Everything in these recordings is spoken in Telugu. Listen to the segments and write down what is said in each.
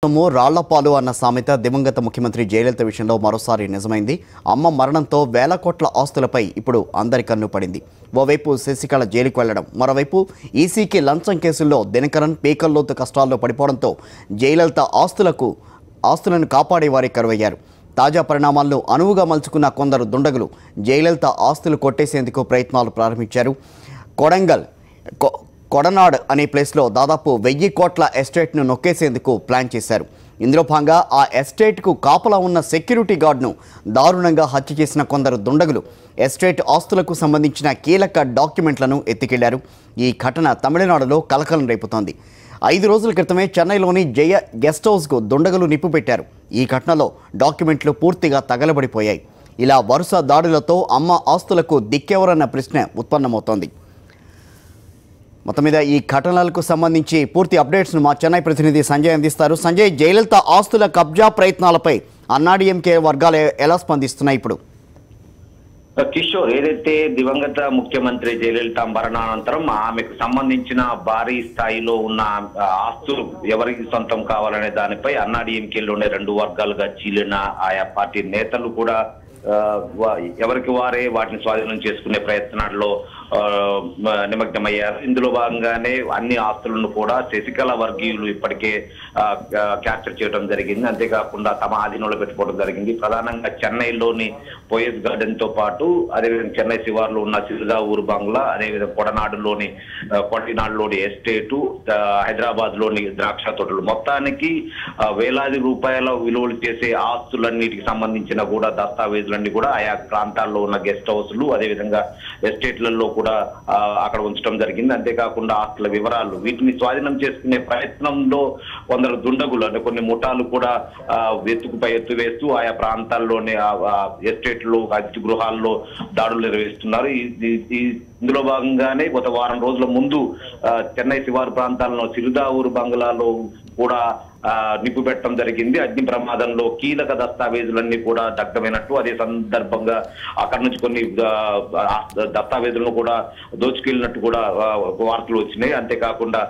రాళ్లపాలు అన్న సామెత దివంగత ముఖ్యమంత్రి జయలలిత విషయంలో మరోసారి నిజమైంది. అమ్మ మరణంతో వేల కోట్ల ఆస్తులపై ఇప్పుడు అందరి కన్ను పడింది. ఓవైపు శశికళ జైలుకు వెళ్లడం, మరోవైపు ఈసీకి లంచం కేసుల్లో దినకరన్ పీకల్లోతు కష్టాల్లో పడిపోవడంతో జయలలిత ఆస్తులను కాపాడే వారే కరువయ్యారు. తాజా పరిణామాలను అనువుగా మలుచుకున్న కొందరు దుండగులు జయలలిత ఆస్తులు కొట్టేసేందుకు ప్రయత్నాలు ప్రారంభించారు. కొడనాడ్ అనే ప్లేస్లో దాదాపు 1000 కోట్ల ఎస్టేట్ను నొక్కేసేందుకు ప్లాన్ చేశారు. ఇందులో భాగంగా ఆ ఎస్టేట్కు కాపలా ఉన్న సెక్యూరిటీ గార్డును దారుణంగా హత్య చేసిన కొందరు దుండగులు ఎస్టేట్ ఆస్తులకు సంబంధించిన కీలక డాక్యుమెంట్లను ఎత్తుకెళ్లారు. ఈ ఘటన తమిళనాడులో కలకలం రేపుతోంది. 5 రోజుల క్రితమే చెన్నైలోని జయ గెస్ట్ హౌస్కు దుండగులు నిప్పు పెట్టారు. ఈ ఘటనలో డాక్యుమెంట్లు పూర్తిగా తగలబడిపోయాయి. ఇలా వరుస దాడులతో అమ్మ ఆస్తులకు దిక్కెవరన్న ప్రశ్న ఉత్పన్నమవుతోంది. మొత్తం మీద ఈ ఘటనలకు సంబంధించి పూర్తి అప్డేట్స్ను మా చెన్నై ప్రతినిధి సంజయ్ అందిస్తారు. సంజయ్, జయలలిత ఆస్తుల కబ్జా ప్రయత్నాలపై అన్నాడీఎంకే వర్గాలు ఎలా స్పందిస్తున్నాయి ఇప్పుడు? కిషోర్, ఏదైతే దివంగత ముఖ్యమంత్రి జయలలిత మరణానంతరం ఆమెకు సంబంధించిన భారీ స్థాయిలో ఉన్న ఆస్తులు ఎవరికి సొంతం కావాలనే దానిపై అన్నాడీఎంకేలోనే 2 వర్గాలుగా చీలిన ఆయా పార్టీ నేతలు కూడా ఎవరికి వారే వాటిని స్వాధీనం చేసుకునే ప్రయత్నాల్లో నిమగ్నమయ్యారు. ఇందులో భాగంగానే అన్ని ఆస్తులను కూడా శశికళ వర్గీయులు ఇప్పటికే క్యాప్చర్ చేయడం జరిగింది. అంతేకాకుండా తమ ఆధీనంలో పెట్టుకోవడం జరిగింది. ప్రధానంగా చెన్నైలోని పోయస్ గార్డెన్ తో పాటు అదేవిధంగా చెన్నై శివార్లో ఉన్న సిరిదా ఊరు బంగ్లా, అదేవిధంగా కొడనాడులోని ఎస్టేటు, హైదరాబాద్ లోని ద్రాక్ష తోటలు, మొత్తానికి వేలాది రూపాయల విలువలు చేసే ఆస్తులన్నిటికి సంబంధించిన కూడా దస్తావేజులన్నీ కూడా ఆయా ప్రాంతాల్లో ఉన్న గెస్ట్ హౌస్లు అదేవిధంగా ఎస్టేట్లలో కూడా అక్కడ ఉంచడం జరిగింది. అంతేకాకుండా ఆస్తుల వివరాలు వీటిని స్వాధీనం చేసుకునే ప్రయత్నంలో కొందరు దుండగులు అంటే కొన్ని ముఠాలు కూడా ఎత్తుకుపై ఎత్తు వేస్తూ ఆయా ప్రాంతాల్లోని ఎస్టేట్లు, అతిథి గృహాల్లో దాడులు నిర్వహిస్తున్నారు. ఇందులో భాగంగానే గత వారం రోజుల ముందు చెన్నై శివారు ప్రాంతాల్లో సిరిదా ఊరు బంగ్లాలో కూడా నిప్పు పెట్టడం జరిగింది. అగ్ని ప్రమాదంలో కీలక దస్తావేజులన్నీ కూడా దగ్ధమైనట్టు, అదే సందర్భంగా అక్కడి నుంచి కొన్ని దస్తావేజులను కూడా దోచుకెళ్ళినట్టు కూడా వార్తలు వచ్చినాయి. అంతేకాకుండా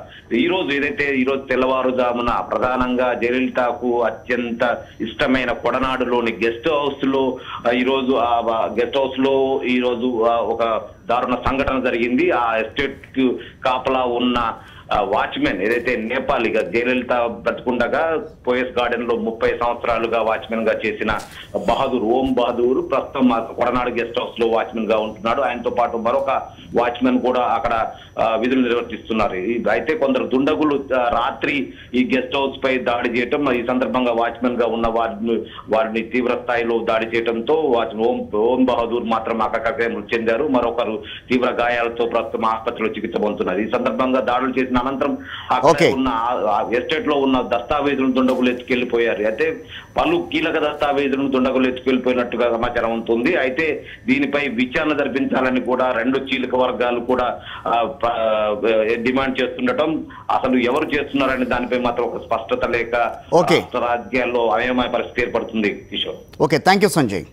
ఈ రోజు తెల్లవారుజామున ప్రధానంగా జయలలితకు అత్యంత ఇష్టమైన కొడనాడులోని గెస్ట్ హౌస్ లో ఈ రోజు ఒక దారుణ సంఘటన జరిగింది. ఆ ఎస్టేట్ కు కాపలా ఉన్న వాచ్మెన్ ఏదైతే నేపాలిగా జయలలిత బ్రతుకుండగా పోయస్ గార్డెన్ లో 30 సంవత్సరాలుగా వాచ్మెన్ గా చేసిన ఓం బహదూర్ ప్రస్తుతం కొడనాడు గెస్ట్ హౌస్ లో వాచ్మెన్ గా ఉంటున్నాడు. ఆయనతో పాటు మరొక వాచ్మెన్ కూడా అక్కడ విధులు నిర్వర్తిస్తున్నారు. అయితే కొందరు దుండగులు రాత్రి ఈ గెస్ట్ హౌస్ పై దాడి చేయటం, ఈ సందర్భంగా వాచ్మెన్ గా ఉన్న వారిని తీవ్ర స్థాయిలో దాడి చేయడంతో ఓం బహదూర్ మాత్రం అక్కడికే మృతి చెందారు. మరొకరు తీవ్ర గాయాలతో ప్రస్తుతం ఆసుపత్రిలో చికిత్స పొందుతున్నారు. ఈ సందర్భంగా దాడులు చేసిన అనంతరం అక్కడ ఉన్న ఎస్టేట్ లో ఉన్న దస్తావేజులను దుండగులు ఎత్తుకెళ్లిపోయారు. అయితే పలు కీలక దస్తావేజులను దుండగులు ఎత్తుకెళ్లిపోయినట్టుగా సమాచారం ఉంటుంది. అయితే దీనిపై విచారణ జరిపించాలని కూడా 2 చీలక వర్గాలు కూడా డిమాండ్ చేస్తుండటం, అసలు ఎవరు చేస్తున్నారనే దానిపై మాత్రం ఒక స్పష్టత లేక రాజ్యాల్లో అయోమయ పరిస్థితి ఏర్పడుతుంది. Kishore, okay, thank you Sanjay.